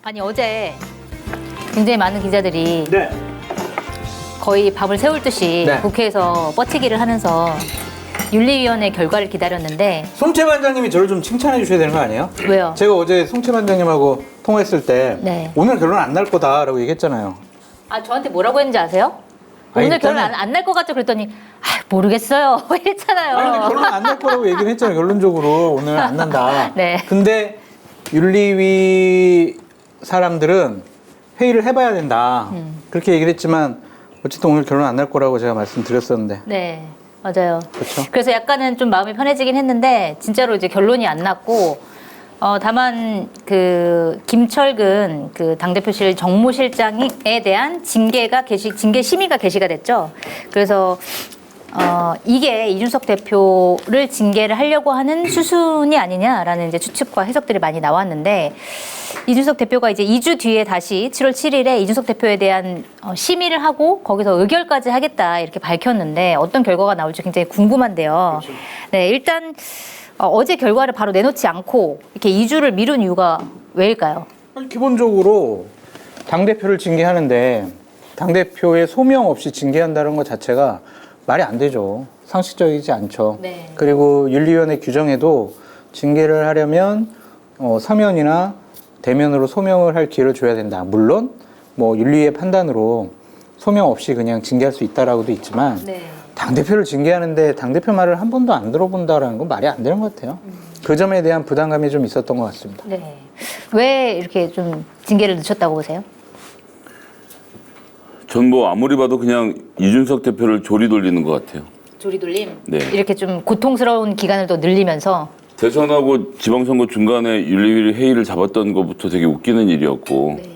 아니 어제 굉장히 많은 기자들이 네. 거의 밥을 세울 듯이 네. 국회에서 뻗치기를 하면서 윤리위원회 결과를 기다렸는데 송채 반장님이 저를 좀 칭찬해 주셔야 되는 거 아니에요? 왜요? 제가 어제 송채 반장님하고 통화했을 때 네. 오늘 결론 안 날 거다라고 얘기했잖아요. 아 저한테 뭐라고 했는지 아세요? 아니, 오늘 결론 일단은- 안 날 것 같죠? 그랬더니 아, 모르겠어요 이랬잖아요. 아니 근데 결론 안 날 거라고 얘기는 했잖아요. 결론적으로 오늘 안 난다. 네. 근데 윤리위 사람들은 회의를 해봐야 된다. 그렇게 얘기를 했지만 어쨌든 오늘 결론 안 날 거라고 제가 말씀드렸었는데. 네, 맞아요. 그렇죠. 그래서 약간은 좀 마음이 편해지긴 했는데 진짜로 이제 결론이 안 났고 다만 그 김철근 그 당대표실 정무실장에 대한 징계 심의가 게시가 됐죠. 그래서 이게 이준석 대표를 징계를 하려고 하는 수순이 아니냐라는 이제 추측과 해석들이 많이 나왔는데 이준석 대표가 이제 2주 뒤에 다시 7월 7일에 이준석 대표에 대한 심의를 하고 거기서 의결까지 하겠다 이렇게 밝혔는데 어떤 결과가 나올지 굉장히 궁금한데요. 그렇죠. 네, 일단 어제 결과를 바로 내놓지 않고 이렇게 2주를 미룬 이유가 왜일까요? 아니, 기본적으로 당대표를 징계하는데 당대표의 소명 없이 징계한다는 것 자체가 말이 안 되죠. 상식적이지 않죠. 네. 그리고 윤리위원회 규정에도 징계를 하려면 서면이나 대면으로 소명을 할 기회를 줘야 된다. 물론 뭐 윤리위의 판단으로 소명 없이 그냥 징계할 수 있다라고도 있지만 네. 당대표를 징계하는데 당대표 말을 한 번도 안 들어본다라는 건 말이 안 되는 것 같아요. 그 점에 대한 부담감이 좀 있었던 것 같습니다. 네. 왜 이렇게 좀 징계를 늦췄다고 보세요? 전 뭐 아무리 봐도 그냥 이준석 대표를 조리 돌리는 것 같아요. 조리돌림. 네. 이렇게 좀 고통스러운 기간을 또 늘리면서 대선하고 지방선거 중간에 윤리위 회의를 잡았던 것부터 되게 웃기는 일이었고 네.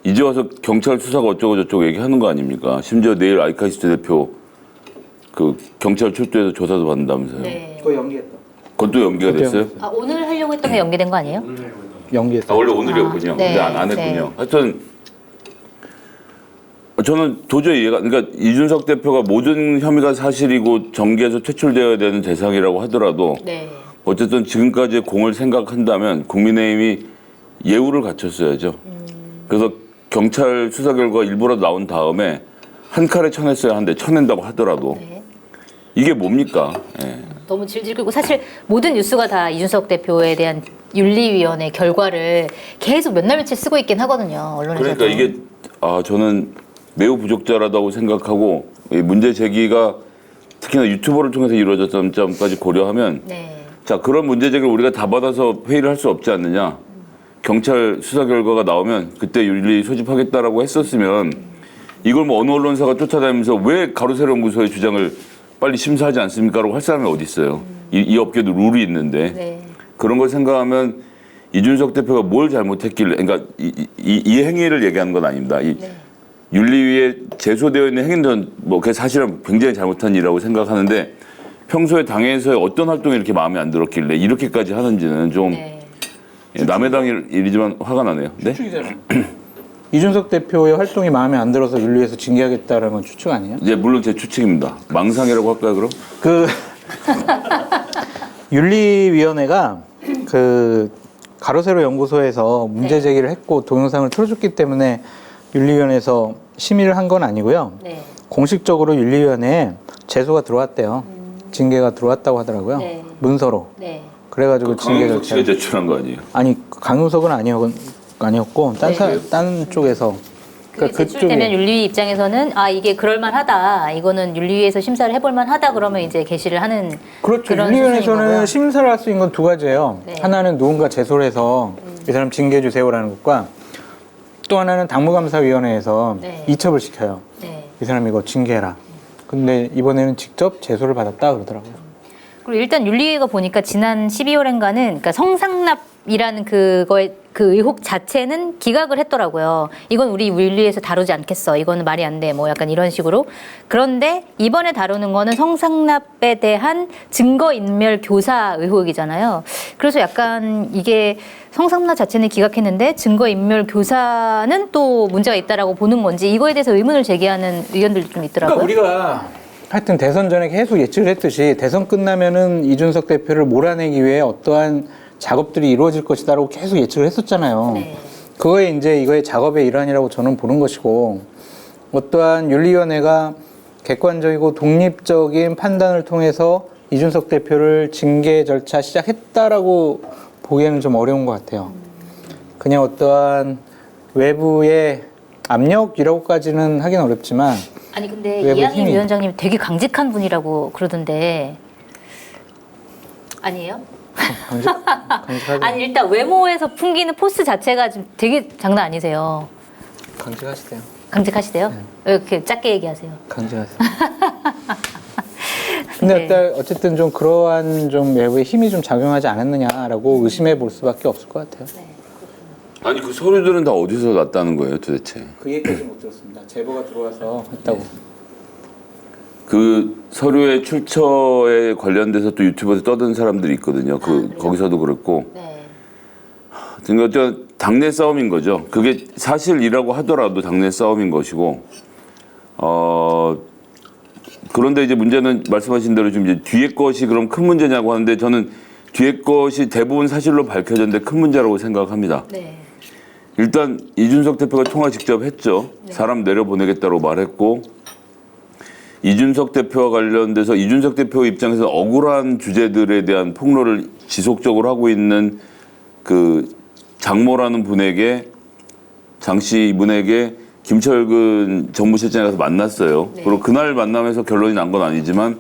이제 와서 경찰 수사가 어쩌고 저쩌고 얘기하는 거 아닙니까? 심지어 내일 아이카시스 대표 그 경찰 출두해서 조사도 받는다면서요. 네. 그거 연기했다. 그것도 연기가 그것도 됐어요? 아, 오늘 하려고 했던 게 연기된 거 아니에요? 연기했다. 아, 원래 오늘이었군요. 네, 근데 안 했군요. 네. 하여튼 저는 도저히 이해가, 그러니까 이준석 대표가 모든 혐의가 사실이고 정계에서 퇴출되어야 되는 대상이라고 하더라도 네. 어쨌든 지금까지의 공을 생각한다면 국민의힘이 예우를 갖췄어야죠. 그래서 경찰 수사 결과 일부라도 나온 다음에 한 칼에 쳐냈어야 하는데 쳐낸다고 하더라도 네. 이게 뭡니까? 예. 너무 질질 끌고 사실 모든 뉴스가 다 이준석 대표에 대한 윤리위원회 결과를 계속 몇 날 며칠 쓰고 있긴 하거든요. 언론에서도. 그러니까 이게 저는 매우 부적절하다고 생각하고 이 문제 제기가 특히나 유튜버를 통해서 이루어졌던 점까지 고려하면 네. 자 그런 문제 제기를 우리가 다 받아서 회의를 할 수 없지 않느냐. 경찰 수사 결과가 나오면 그때 윤리 소집하겠다라고 했었으면 이걸 뭐 어느 언론사가 쫓아다니면서 왜 가로세로 연구소의 주장을 빨리 심사하지 않습니까라고 할 사람이 어디 있어요. 이 업계도 룰이 있는데 네. 그런 걸 생각하면 이준석 대표가 뭘 잘못했길래 그러니까 이 행위를 얘기하는 건 아닙니다. 네. 윤리위에 제소되어 있는 행위는 뭐 그게 사실은 굉장히 잘못한 일이라고 생각하는데 평소에 당에서의 어떤 활동이 이렇게 마음에 안 들었길래 이렇게까지 하는지는 좀 네. 남의 당 일이지만 화가 나네요. 네? 추측이잖아요. 이준석 대표의 활동이 마음에 안 들어서 윤리에서 징계하겠다는 건 추측 아니에요? 이제 물론 제 추측입니다. 망상이라고 할까요, 그럼? 그 윤리위원회가 그 가로세로 연구소에서 문제 제기를 했고 동영상을 틀어줬기 때문에 윤리위원회에서 심의를 한 건 아니고요. 네. 공식적으로 윤리위원회에 제소가 들어왔대요. 징계가 들어왔다고 하더라고요. 네. 문서로. 네. 그래가지고 징계 강용석 씨가 절차. 제출한 거 아니에요? 아니 강윤석은 아니었고 네. 딴 쪽에서. 그게 제출되면 윤리위 입장에서는 아 이게 그럴만하다. 이거는 윤리위에서 심사를 해볼만하다. 그러면 이제 게시를 하는 그렇죠. 그런 수준인 윤리위원회에서는 거고요. 심사를 할 수 있는 건 두 가지예요. 네. 하나는 하나는 누군가 제소를 해서 이 사람 징계해 주세요라는 것과 또 하나는 당무감사위원회에서 네. 이첩을 시켜요. 네. 이 사람 이거 징계해라. 근데 이번에는 직접 제소를 받았다 그러더라고요. 그리고 일단 윤리위가 보니까 지난 12월엔가는 그러니까 성상납이라는 그거의 그 의혹 자체는 기각을 했더라고요. 이건 우리 윤리위에서 다루지 않겠어. 이거는 말이 안 돼. 뭐 약간 이런 식으로. 그런데 이번에 다루는 거는 성상납에 대한 증거인멸 교사 의혹이잖아요. 그래서 약간 이게 성상납 자체는 기각했는데 증거인멸 교사는 또 문제가 있다라고 보는 건지 이거에 대해서 의문을 제기하는 의견들도 좀 있더라고요. 그러니까 우리가 하여튼 대선 전에 계속 예측을 했듯이 대선 끝나면은 이준석 대표를 몰아내기 위해 어떠한 작업들이 이루어질 것이다라고 계속 예측을 했었잖아요. 네. 그거에 이제 이거의 작업의 일환이라고 저는 보는 것이고, 어떠한 윤리위원회가 객관적이고 독립적인 판단을 통해서 이준석 대표를 징계 절차 시작했다라고 보기에는 좀 어려운 것 같아요. 그냥 어떠한 외부의 압력이라고까지는 하긴 어렵지만, 아니 근데 외부 이한희 힘이- 위원장님 되게 강직한 분이라고 그러던데 아니에요? 강직하죠. 아니 일단 외모에서 풍기는 포스 자체가 지금 되게 장난 아니세요. 강직하시대요. 강직하시대요? 왜 이렇게 작게 얘기하세요? 강직하세요. 근데 네. 어쨌든 좀 그러한 좀 외부의 힘이 좀 작용하지 않았느냐라고 의심해 볼 수밖에 없을 것 같아요. 아니 그 서류들은 다 어디서 났다는 거예요 도대체? 그 얘기까지 못 들었습니다. 제보가 들어와서 했다고. 그 서류의 출처에 관련돼서 또 유튜브에서 떠든 사람들이 있거든요. 거기서도 그랬고. 네. 그러니까 어떤 당내 싸움인 거죠. 그게 사실이라고 하더라도 당내 싸움인 것이고. 그런데 이제 문제는 말씀하신 대로 좀 이제 뒤에 것이 그럼 큰 문제냐고 하는데 저는 뒤에 것이 대부분 사실로 밝혀졌는데 큰 문제라고 생각합니다. 네. 일단 이준석 대표가 통화 직접 했죠. 사람 내려보내겠다고 말했고 이준석 대표와 관련돼서 이준석 대표 입장에서 억울한 주제들에 대한 폭로를 지속적으로 하고 있는 그 장모라는 분에게 장씨 분에게 김철근 정무실장에 가서 만났어요. 네. 그리고 그날 만남에서 결론이 난 건 아니지만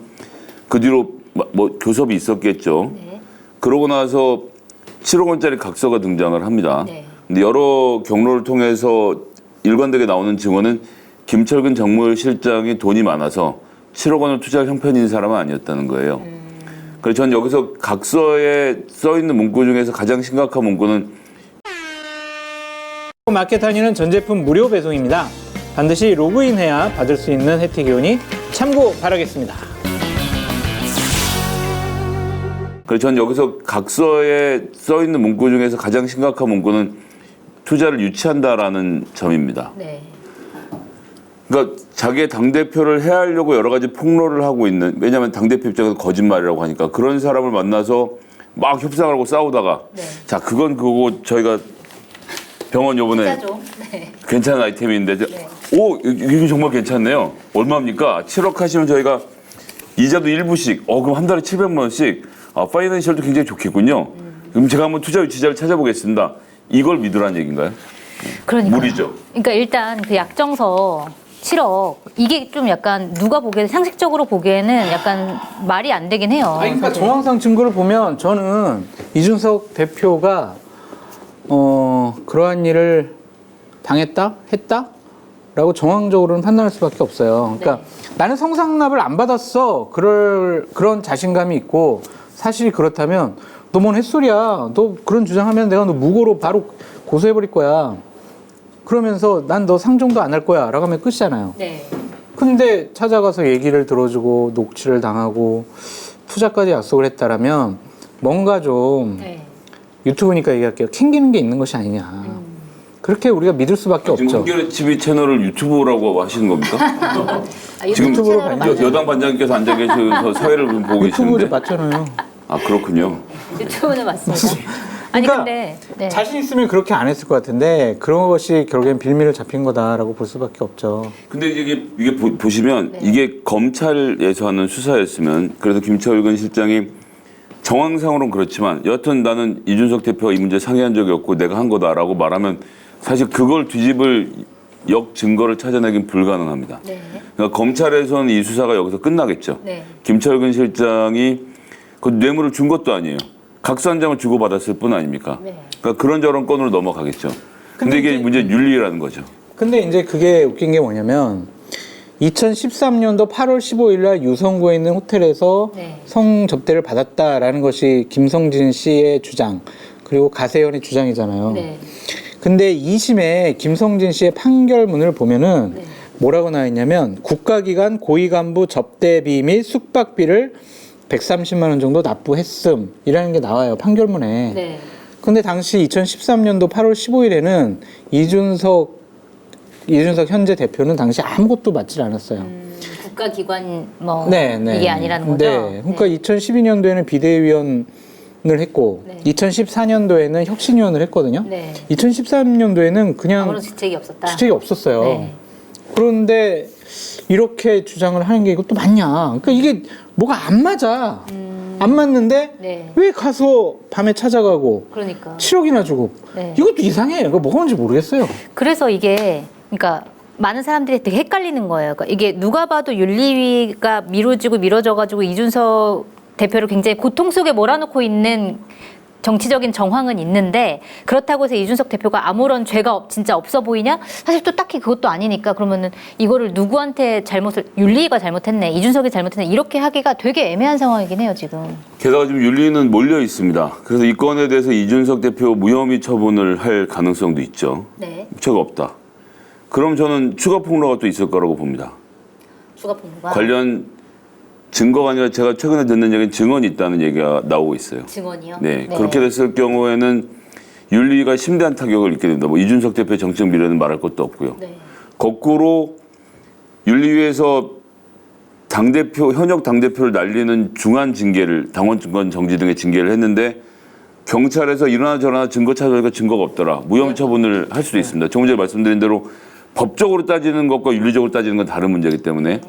그 뒤로 뭐 교섭이 있었겠죠. 네. 그러고 나서 7억 원짜리 각서가 등장을 합니다. 네. 근데 여러 경로를 통해서 일관되게 나오는 증언은 김철근 정무실장이 돈이 많아서 7억 원을 투자할 형편인 사람은 아니었다는 거예요. 그래서 전 여기서 각서에 써 있는 문구 중에서 가장 심각한 문구는 마켓하니는 전 제품 무료 배송입니다. 반드시 로그인해야 받을 수 있는 혜택이 오니 참고 바라겠습니다. 그래서 전 여기서 각서에 써 있는 문구 중에서 가장 심각한 문구는 투자를 유치한다라는 점입니다. 네. 그러니까 자기의 당대표를 해하려고 여러 가지 폭로를 하고 있는, 왜냐하면 당대표 입장에서 거짓말이라고 하니까 그런 사람을 만나서 막 협상을 하고 싸우다가 네. 자 그건 그거고 저희가 병원 요번에 짜죠. 네. 괜찮은 아이템인데 네. 오 이거 정말 괜찮네요. 얼마입니까? 7억 하시면 저희가 이자도 일부씩 그럼 한 달에 700만 원씩 파이낸셜도 굉장히 좋겠군요. 그럼 제가 한번 투자 유치자를 찾아보겠습니다. 이걸 믿으라는 얘기인가요? 그러니까. 무리죠. 그러니까 일단 그 약정서 7억 이게 좀 약간 누가 보기에는 상식적으로 보기에는 약간 말이 안 되긴 해요. 아니, 그러니까 정황상 증거를 보면 저는 이준석 대표가 그러한 일을 당했다? 했다? 라고 정황적으로는 판단할 수밖에 없어요. 그러니까 나는 성상납을 안 받았어. 그런 자신감이 있고 사실이 그렇다면 너 뭔 햇소리야. 너 그런 주장하면 내가 너 무고로 바로 고소해버릴 거야. 그러면서 난 너 상종도 안 할 거야. 라고 하면 끝이잖아요. 네. 근데 찾아가서 얘기를 들어주고 녹취를 당하고 투자까지 약속을 했다라면 뭔가 좀 네. 유튜브니까 얘기할게요. 캥기는 게 있는 것이 아니냐. 그렇게 우리가 믿을 수밖에 지금 없죠. 한겨레 TV 채널을 유튜브라고 하시는 겁니까? 지금 유튜브 유튜브로 채널을 여당 반장님께서 앉아 계셔서 사회를 보고 유튜브로 계시는데 봤잖아요. 그렇군요. 유튜브는 맞습니다. 아니 그러니까 근데 네. 자신 있으면 그렇게 안 했을 것 같은데 그런 것이 결국엔 빌미를 잡힌 거다라고 볼 수밖에 없죠. 근데 이게 보시면 이게 검찰에서 하는 수사였으면 그래서 김철근 실장이 정황상으로는 그렇지만 여하튼 나는 이준석 대표가 이 문제 상의한 적이 없고 내가 한 거다라고 말하면 사실 그걸 뒤집을 역 증거를 찾아내긴 불가능합니다. 네. 그러니까 검찰에서는 이 수사가 여기서 끝나겠죠. 네. 김철근 실장이 그 뇌물을 준 것도 아니에요. 각서 한 장을 주고받았을 뿐 아닙니까? 네. 그러니까 그런저런 건으로 넘어가겠죠. 근데 이게 문제 윤리라는 거죠. 근데 이제 그게 웃긴 게 뭐냐면 2013년도 8월 15일 날 유성구에 있는 호텔에서 네. 성접대를 받았다라는 것이 김성진 씨의 주장 그리고 가세현의 주장이잖아요. 네. 근데 2심에 김성진 씨의 판결문을 보면은 네. 뭐라고 나와 있냐면 국가기관 고위간부 접대비 및 숙박비를 130만 원 정도 납부했음이라는 게 나와요. 판결문에. 네. 근데 당시 2013년도 8월 15일에는 이준석 현재 대표는 당시 아무것도 받질 않았어요. 국가기관 뭐 네, 네. 이게 아니라는 거죠. 네. 그러니까 2012년도에는 비대위원 했고 네. 2014년도에는 혁신위원을 했거든요. 네. 2013년도에는 그냥 아무런 직책이 없었다. 직책이 없었어요. 네. 그런데 이렇게 주장을 하는 게 이것도 맞냐? 그러니까 이게 뭐가 안 맞아. 안 맞는데 네. 왜 가서 밤에 찾아가고 그러니까. 7억이나 주고 네. 이것도 이상해. 이거 뭐가 뭔지 모르겠어요. 그래서 이게 그러니까 많은 사람들이 되게 헷갈리는 거예요. 그러니까 이게 누가 봐도 윤리위가 미뤄져가지고 이준석 대표를 굉장히 고통 속에 몰아넣고 있는 정치적인 정황은 있는데 그렇다고 해서 이준석 대표가 아무런 죄가 진짜 없어 보이냐? 사실 또 딱히 그것도 아니니까 그러면은 이거를 누구한테 윤리위가 잘못했네, 이준석이 잘못했네 이렇게 하기가 되게 애매한 상황이긴 해요 지금. 게다가 지금 윤리는 몰려 있습니다. 그래서 이 건에 대해서 이준석 대표 무혐의 처분을 할 가능성도 있죠. 네. 죄가 없다. 그럼 저는 추가 폭로가 또 있을 거라고 봅니다. 추가 폭로가 관련 증거가 아니라 제가 최근에 듣는 얘기는 증언이 있다는 얘기가 나오고 있어요. 증언이요? 네, 그렇게 됐을 경우에는 윤리가 심대한 타격을 입게 됩니다. 뭐 이준석 대표의 정책 미래는 말할 것도 없고요. 네. 거꾸로 윤리위에서 당대표, 현역 당대표를 날리는 중한 징계를, 당원 증권 정지 등의 징계를 했는데 경찰에서 이러나 저러나 증거 찾아보니까 증거가 없더라. 무혐의 처분을 할 수도 있습니다. 조금 전에 말씀드린 대로 법적으로 따지는 것과 윤리적으로 따지는 건 다른 문제이기 때문에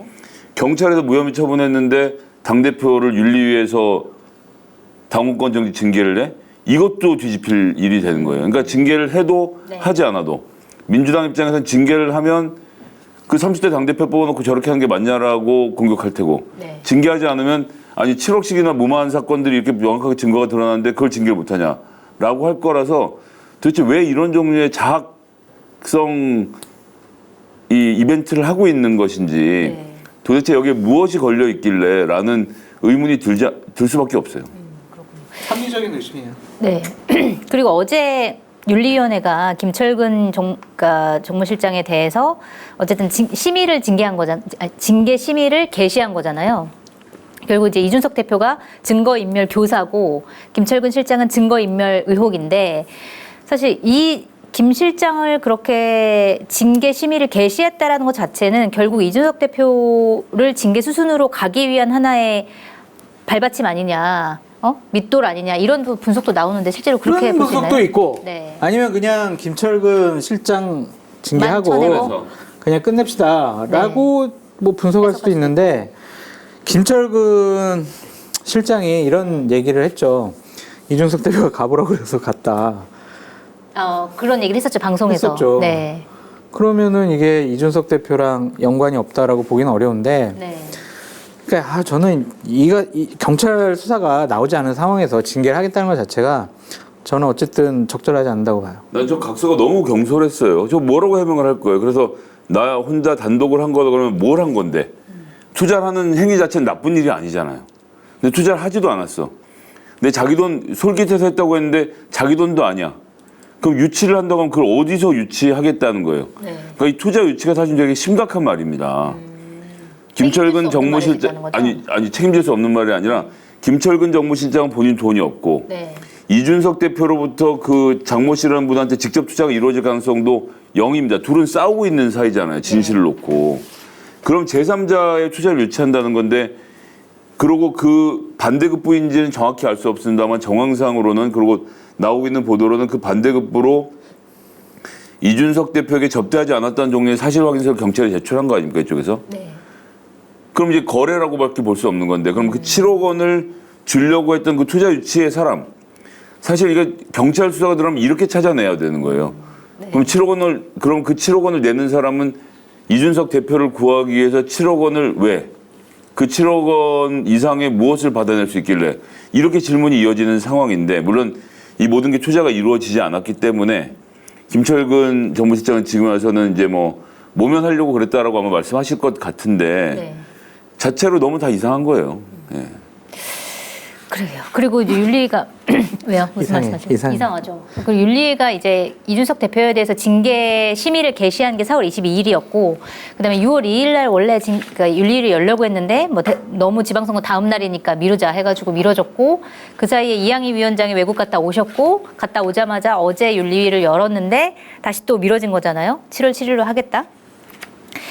경찰에서 무혐의 처분했는데 당대표를 윤리위에서 당원권 정지 징계를 해? 이것도 뒤집힐 일이 되는 거예요. 그러니까 징계를 해도 네. 하지 않아도 민주당 입장에서는 징계를 하면 그 30대 당대표 뽑아놓고 저렇게 하는 게 맞냐라고 공격할 테고 네. 징계하지 않으면 아니 7억씩이나 무마한 사건들이 이렇게 명확하게 증거가 드러나는데 그걸 징계를 못하냐라고 할 거라서 도대체 왜 이런 종류의 자학성 이 이벤트를 하고 있는 것인지 네. 도대체 여기에 무엇이 걸려 있길래 라는 의문이 들 수밖에 없어요. 합리적인 의심이에요. 네. 그리고 어제 윤리위원회가 김철근 정무실장에 대해서 어쨌든 심의를 징계한 거잖아요. 징계 심의를 개시한 거잖아요. 결국 이제 이준석 대표가 증거인멸 교사고 김철근 실장은 증거인멸 의혹인데 사실 이 김 실장을 그렇게 징계 심의를 개시했다라는 것 자체는 결국 이준석 대표를 징계 수순으로 가기 위한 하나의 발받침 아니냐, 밑돌 아니냐 이런 분석도 나오는데 실제로 그렇게 그런 보시나요? 분석도 있고 네. 아니면 그냥 김철근 실장 징계하고 쳐내고. 그냥 끝냅시다라고 뭐 분석할 수도 있는데 김철근 실장이 이런 얘기를 했죠. 이준석 대표가 가보라고 해서 갔다. 그런 얘기를 했었죠 방송에서. 했었죠. 네. 그러면은 이게 이준석 대표랑 연관이 없다라고 보기는 어려운데 네. 그러니까 저는 이 경찰 수사가 나오지 않은 상황에서 징계를 하겠다는 것 자체가 저는 어쨌든 적절하지 않다고 봐요. 난 저 각서가 너무 경솔했어요. 저 뭐라고 해명을 할 거예요. 그래서 나 혼자 단독을 한 거다 그러면 뭘 한 건데? 투자를 하는 행위 자체는 나쁜 일이 아니잖아요. 근데 투자를 하지도 않았어. 근데 자기 돈 솔깃해서 했다고 했는데 자기 돈도 아니야. 그럼 유치를 한다고 하면 그걸 어디서 유치하겠다는 거예요. 네. 그러니까 이 투자 유치가 사실 되게 심각한 말입니다. 책임질 김철근 수 없는 말이 정무실장 있다는 거죠? 아니 책임질 수 없는 말이 아니라 김철근 정무실장은 본인 돈이 없고 네. 이준석 대표로부터 그 장모 씨라는 분한테 직접 투자가 이루어질 가능성도 0입니다. 둘은 싸우고 있는 사이잖아요. 진실을 놓고. 그럼 제3자의 투자를 유치한다는 건데 그러고 그 반대급부인지는 정확히 알 수 없습니다만 정황상으로는 그리고 나오고 있는 보도로는 그 반대급부로 이준석 대표에게 접대하지 않았다는 종류의 사실 확인서를 경찰에 제출한 거 아닙니까 이쪽에서? 네. 그럼 이제 거래라고밖에 볼 수 없는 건데 그럼 그 7억 원을 주려고 했던 그 투자 유치의 사람 사실 이게 경찰 수사가 들어가면 이렇게 찾아내야 되는 거예요. 그럼 7억 원을 내는 사람은 이준석 대표를 구하기 위해서 7억 원을 왜? 그 7억 원 이상의 무엇을 받아낼 수 있길래 이렇게 질문이 이어지는 상황인데 물론 이 모든 게 투자가 이루어지지 않았기 때문에 김철근 정무실장은 지금 와서는 이제 뭐 모면하려고 그랬다라고 아마 말씀하실 것 같은데 네. 자체로 너무 다 이상한 거예요. 예. 그래요. 그리고 이제 윤리위가 왜요? 무슨 이상해, 말씀하시죠? 이상해. 이상하죠. 그리고 윤리위가 이제 이준석 대표에 대해서 징계 심의를 개시한 게 4월 22일이었고, 그다음에 6월 2일 날 원래 그러니까 윤리위를 열려고 했는데 너무 지방선거 다음 날이니까 미루자 해가지고 미뤄졌고, 그 사이에 이양희 위원장이 외국 갔다 오셨고, 갔다 오자마자 어제 윤리위를 열었는데 다시 또 미뤄진 거잖아요. 7월 7일로 하겠다.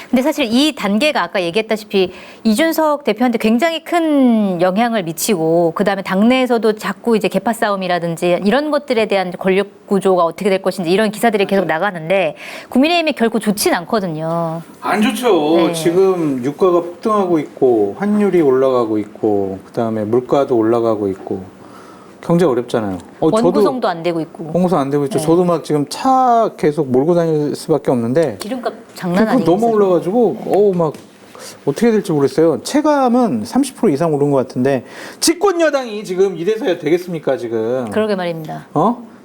근데 사실 이 단계가 아까 얘기했다시피 이준석 대표한테 굉장히 큰 영향을 미치고 그다음에 당내에서도 자꾸 이제 계파 싸움이라든지 이런 것들에 대한 권력 구조가 어떻게 될 것인지 이런 기사들이 계속 나가는데 국민의힘이 결코 좋진 않거든요. 안 좋죠. 네. 지금 유가가 폭등하고 있고 환율이 올라가고 있고 그다음에 물가도 올라가고 있고 경제 어렵잖아요. 원구성도 안 되고 있고 공구성 안 되고 있죠. 네. 저도 막 지금 차 계속 몰고 다닐 수밖에 없는데 기름값 장난 그거 아니겠어요. 너무 올라가지고 막 어떻게 될지 모르겠어요. 체감은 30% 이상 오른 것 같은데 집권 여당이 지금 이래서야 되겠습니까 지금? 그러게 말입니다.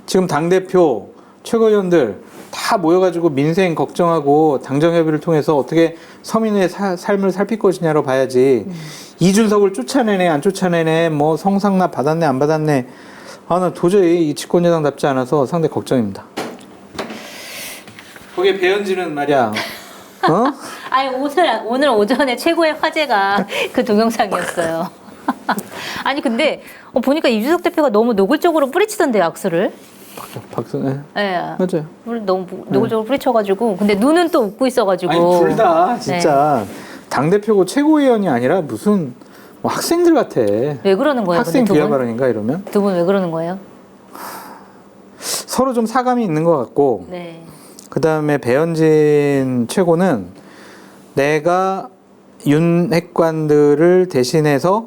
지금 당 대표 최고위원들 다 모여가지고 민생 걱정하고 당정협의를 통해서 어떻게 서민의 삶을 살필 것이냐로 봐야지. 이준석을 쫓아내네 안 쫓아내네 뭐 성상납 받았네 안 받았네. 나 도저히 이 집권 여당답지 않아서 상당히 걱정입니다. 거기에 배현진은 말이야. 아니 오늘 오전에 최고의 화제가 그 동영상이었어요. 아니 근데 보니까 이준석 대표가 너무 노골적으로 뿌리치던데 악수를. 네. 네. 맞아요. 너무 노골적으로 뿌리쳐가지고 근데 눈은 또 웃고 있어가지고. 아니 둘 다 진짜 당 대표고 최고위원이 아니라 무슨 뭐 학생들 같아. 왜 그러는 거예요? 학생 근데 두 비하 분? 발언인가 이러면? 두 분 왜 그러는 거예요? 서로 좀 사감이 있는 것 같고. 네. 그 다음에 배현진 최고는 내가 윤핵관들을 대신해서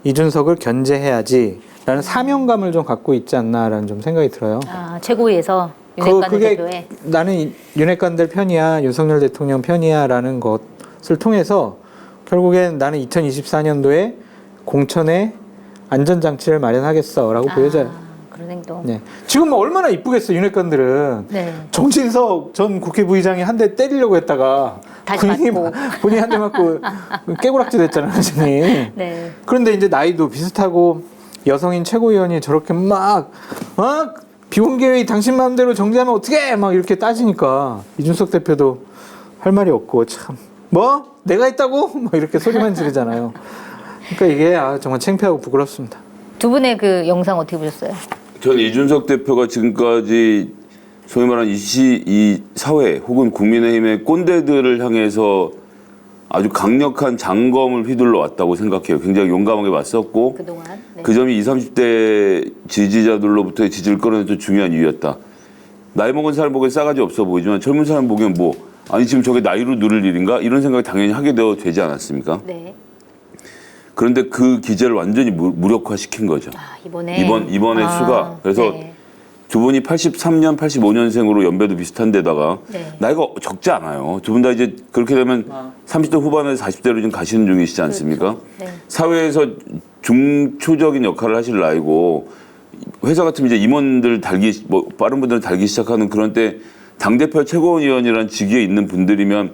이준석을 견제해야지 라는 사명감을 좀 갖고 있지 않나라는 좀 생각이 들어요. 아 최고위에서 윤핵관 그게 대표에. 나는 윤핵관들 편이야, 윤석열 대통령 편이야 라는 것을 통해서 결국엔 나는 2024년도에 공천에 안전장치를 마련하겠어 라고 보여줘요. 그런 행동. 네. 지금 뭐 얼마나 이쁘겠어 윤핵관들은. 네. 정진석 전 국회 부의장이 한 대 때리려고 했다가 다시 맞고. 본인이 한 대 맞고 깨고락질 됐잖아요, 완전히. 네. 그런데 이제 나이도 비슷하고 여성인 최고위원이 저렇게 막 비공개회의 당신 마음대로 정지하면 어떡해 막 이렇게 따지니까 이준석 대표도 할 말이 없고 참 뭐 내가 했다고 막 이렇게 소리만 지르잖아요. 그러니까 이게 정말 창피하고 부끄럽습니다. 두 분의 그 영상 어떻게 보셨어요? 전 이준석 대표가 지금까지 소위 말하는 이 사회 혹은 국민의힘의 꼰대들을 향해서 아주 강력한 장검을 휘둘러 왔다고 생각해요. 굉장히 용감하게 맞섰고 그동안. 네. 그 점이 20, 30대 지지자들로부터의 지지를 끌어내는 중요한 이유였다. 나이 먹은 사람 보기엔 싸가지 없어 보이지만 젊은 사람 보기엔 아니 지금 저게 나이로 누를 일인가? 이런 생각을 당연히 하게 되지 않았습니까? 네. 그런데 그 기제를 완전히 무력화시킨 거죠. 이번의 수가. 그래서 네. 두 분이 83년, 85년생으로 연배도 비슷한 데다가 네. 나이가 적지 않아요. 두 분 다 이제 그렇게 되면 30대 후반에서 40대로 좀 가시는 중이시지 않습니까? 그렇죠. 네. 사회에서 중초적인 역할을 하실 나이고 회사 같으면 이제 임원들 빠른 분들은 달기 시작하는 그런 때 당대표 최고위원이라는 직위에 있는 분들이면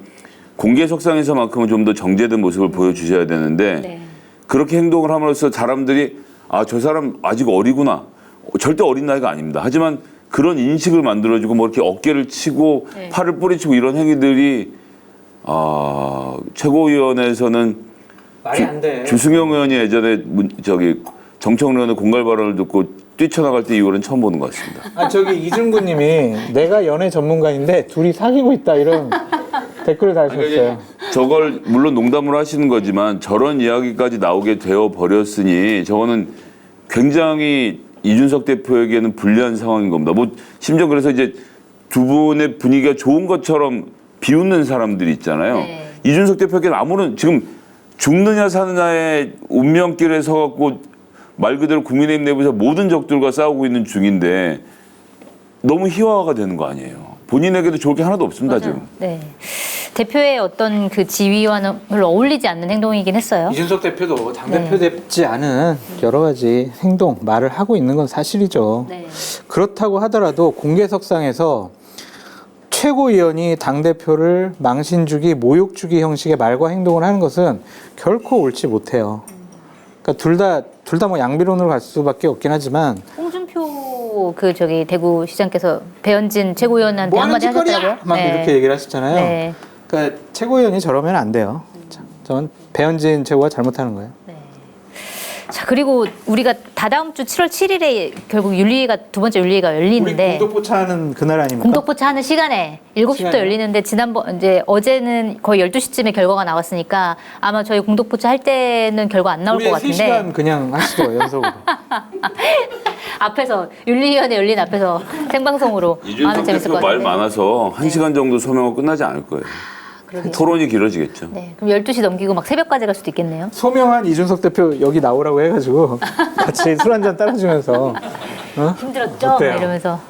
공개석상에서만큼은 좀 더 정제된 모습을 보여주셔야 되는데 네. 그렇게 행동을 함으로써 사람들이 저 사람 아직 어리구나. 절대 어린 나이가 아닙니다. 하지만 그런 인식을 만들어주고 뭐 이렇게 어깨를 치고 네. 팔을 뿌리치고 이런 행위들이 최고위원회에서는 말이 안 돼. 주승용 의원이 예전에 정청래 의원의 공갈 발언을 듣고 뛰쳐나갈 때 이후로는 처음 보는 것 같습니다. 저기 이준구님이 내가 연애 전문가인데 둘이 사귀고 있다 이런 댓글을 달으셨어요. 저걸 물론 농담으로 하시는 거지만 저런 이야기까지 나오게 되어 버렸으니 저거는 굉장히 이준석 대표에게는 불리한 상황인 겁니다. 심지어 그래서 이제 두 분의 분위기가 좋은 것처럼 비웃는 사람들이 있잖아요. 네. 이준석 대표에게는 아무런 지금 죽느냐 사느냐의 운명길에 서갖고 말 그대로 국민의힘 내부에서 모든 적들과 싸우고 있는 중인데 너무 희화화가 되는 거 아니에요. 본인에게도 좋을 게 하나도 없습니다. 맞아요. 지금. 네. 대표의 어떤 그 지위와는 별로 어울리지 않는 행동이긴 했어요. 이준석 대표도 당대표답지 않은 여러 가지 행동, 말을 하고 있는 건 사실이죠. 네. 그렇다고 하더라도 공개석상에서 최고위원이 당대표를 망신주기, 모욕주기 형식의 말과 행동을 하는 것은 결코 옳지 못해요. 그러니까 둘 다 뭐 양비론으로 갈 수밖에 없긴 하지만 홍준표 대구시장께서 배현진 최고위원한테 뭐 하는 한마디 짓거리야! 하셨더라고요. 막 이렇게 얘기를 하셨잖아요. 네. 그러니까 최고위원이 저러면 안 돼요. 저는 배현진 최고가 잘못하는 거예요. 네. 자, 그리고 우리가 다다음 주 7월 7일에 결국 윤리위가 두 번째 윤리위가 열리는데 공동포차 하는 그날 아닙니까? 공덕포차 하는 시간에 7시부터 시간이요? 열리는데 지난번 이제 어제는 거의 12시쯤에 결과가 나왔으니까 아마 저희 공덕포차 할 때는 결과 안 나올 것 우리 같은데 3시간 그냥 하시죠, 연속으로. 앞에서 윤리위원회 열린 앞에서 생방송으로 하면 이준석 재밌을 대표 것 말 같은데. 많아서 1시간 정도 소명은 끝나지 않을 거예요. 그러게요. 토론이 길어지겠죠. 네, 그럼 12시 넘기고 막 새벽까지 갈 수도 있겠네요. 소명한 이준석 대표 여기 나오라고 해가지고 같이 술 한잔 따라주면서 힘들었죠? 어때요? 이러면서.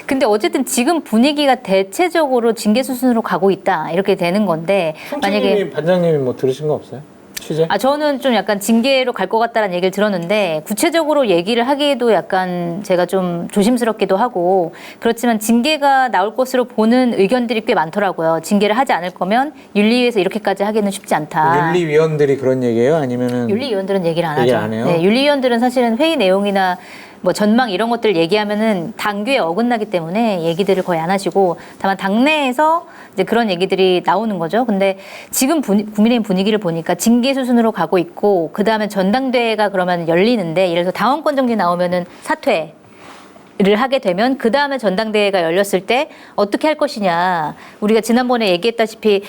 근데 어쨌든 지금 분위기가 대체적으로 징계 수순으로 가고 있다 이렇게 되는 건데 만약에 반장님이 뭐 들으신 거 없어요? 취재? 저는 좀 약간 징계로 갈 것 같다는 얘기를 들었는데 구체적으로 얘기를 하기에도 약간 제가 좀 조심스럽기도 하고 그렇지만 징계가 나올 것으로 보는 의견들이 꽤 많더라고요. 징계를 하지 않을 거면 윤리위에서 이렇게까지 하기는 쉽지 않다. 윤리위원들이 그런 얘기예요? 아니면은 윤리위원들은 얘기를 안 얘기 하죠. 안 해요? 네, 윤리위원들은 사실은 회의 내용이나 뭐 전망 이런 것들 얘기하면은 당규에 어긋나기 때문에 얘기들을 거의 안 하시고 다만 당내에서 이제 그런 얘기들이 나오는 거죠. 근데 지금 국민의힘 분위기를 보니까 징계 수순으로 가고 있고 그 다음에 전당대회가 그러면 열리는데 예를 들어서 당원권 정지 나오면은 사퇴. 를 하게 되면 그 다음에 전당대회가 열렸을 때 어떻게 할 것이냐. 우리가 지난번에 얘기했다시피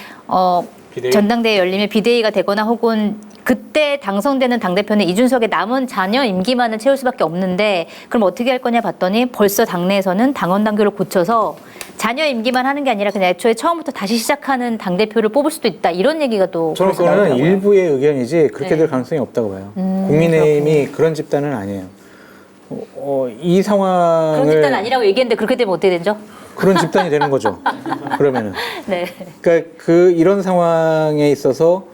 비대위? 전당대회 열리면 비대위가 되거나 혹은 그때 당선되는 당대표는 이준석의 남은 자녀 임기만을 채울 수밖에 없는데 그럼 어떻게 할 거냐 봤더니 벌써 당내에서는 당원 당규를 고쳐서 자녀 임기만 하는 게 아니라 그냥 애초에 처음부터 다시 시작하는 당대표를 뽑을 수도 있다. 이런 얘기가 또 저는 벌써 그거는 나오더라고요. 일부의 의견이지 그렇게 네. 될 가능성이 없다고 봐요. 국민의힘이 그런 집단은 아니에요. 이 상황을 그런 집단 아니라고 얘기했는데 그렇게 되면 어떻게 되죠? 그런 집단이 되는 거죠. 그러면은. 네. 그러니까 이런 상황에 있어서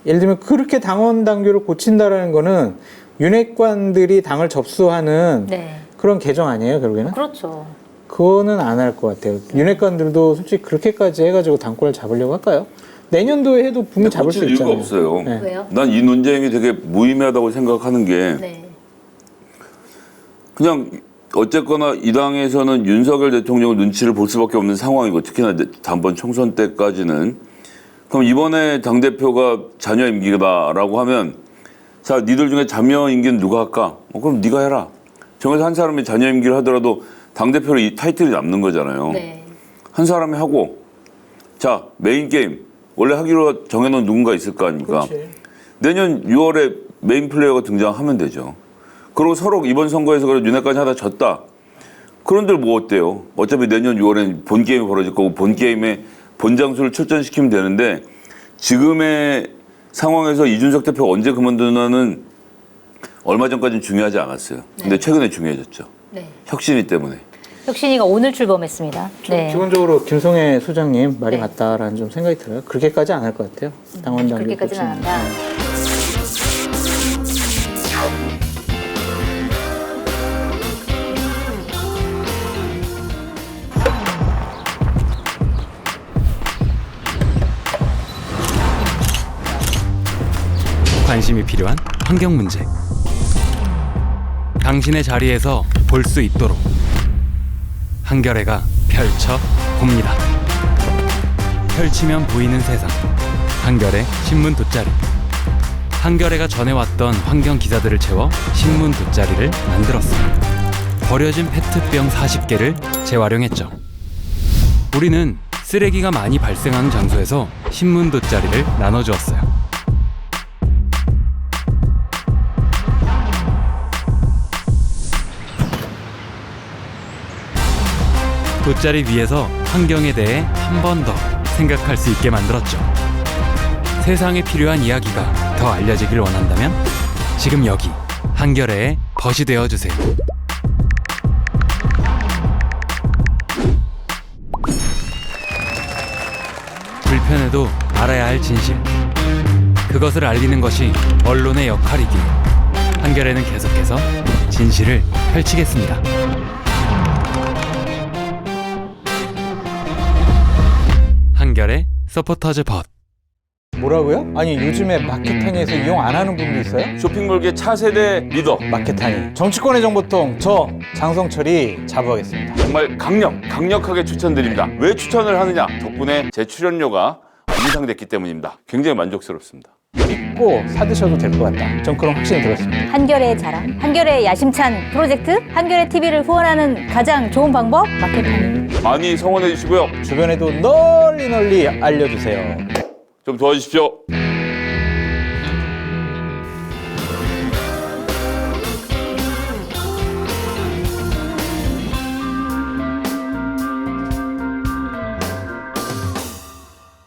예를 들면 그렇게 당원 당규를 고친다라는 거는 윤핵관들이 당을 접수하는 네. 그런 개정 아니에요, 결국에는? 그렇죠. 그거는 안 할 것 같아요. 윤핵관들도 솔직히 그렇게까지 해가지고 당권을 잡으려고 할까요? 내년도에 해도 분명히 잡을 수 고칠 이유가 있잖아요. 없어요. 네. 왜요? 난 이 논쟁이 되게 무의미하다고 생각하는 게 네. 그냥 어쨌거나 이 당에서는 윤석열 대통령의 눈치를 볼 수밖에 없는 상황이고 특히나 다음번 총선 때까지는 그럼 이번에 당대표가 자녀 임기다라고 하면 자 니들 중에 자녀 임기는 누가 할까? 그럼 네가 해라. 정해서 한 사람이 자녀 임기를 하더라도 당대표로 이 타이틀이 남는 거잖아요. 네. 한 사람이 하고 자 메인 게임 원래 하기로 정해놓은 누군가 있을 거 아닙니까? 그렇지. 내년 6월에 메인 플레이어가 등장하면 되죠. 그리고 서로 이번 선거에서 그래 윤회까지 하다 졌다. 그런데 뭐 어때요? 어차피 내년 6월엔 본 게임이 벌어질 거고 본 게임에 본 장수를 출전시키면 되는데 지금의 상황에서 이준석 대표가 언제 그만두냐는 얼마 전까지는 중요하지 않았어요. 근데 최근에 중요해졌죠. 네. 혁신이 때문에. 혁신이가 오늘 출범했습니다. 네. 기본적으로 김성애 소장님 말이 네. 맞다라는 좀 생각이 들어요. 그렇게까지 안 할 것 같아요. 당원 당규 그렇게까지는 안 고치는. 한다. 관심이 필요한 환경 문제. 당신의 자리에서 볼 수 있도록 한겨레가 펼쳐 봅니다. 펼치면 보이는 세상. 한겨레 신문 돗자리. 한겨레가 전해왔던 환경 기사들을 채워 신문 돗자리를 만들었습니다. 버려진 페트병 40개를 재활용했죠. 우리는 쓰레기가 많이 발생하는 장소에서 신문 돗자리를 나눠주었어요. 돗자리 위에서 환경에 대해 한 번 더 생각할 수 있게 만들었죠. 세상에 필요한 이야기가 더 알려지길 원한다면 지금 여기 한겨레의 벗이 되어주세요. 불편해도 알아야 할 진실. 그것을 알리는 것이 언론의 역할이기에 한겨레는 계속해서 진실을 펼치겠습니다. 한겨레 서포터즈 벗. 뭐라고요? 아니 요즘에 마켓타니에서 이용 안 하는 분도 있어요? 쇼핑몰계 차세대 리더 마켓타니 정치권의 정보통 저 장성철이 자부하겠습니다. 정말 강력하게 추천드립니다. 왜 추천을 하느냐? 덕분에 제 출연료가 인상됐기 때문입니다. 굉장히 만족스럽습니다. 믿고 사드셔도 될 것 같다. 전 그런 확신이 들었습니다. 한결의 자랑, 한결의 야심찬 프로젝트, 한결의 TV를 후원하는 가장 좋은 방법 마켓파니. 많이 성원해 주시고요. 주변에도 널리 알려주세요. 좀 도와주십시오.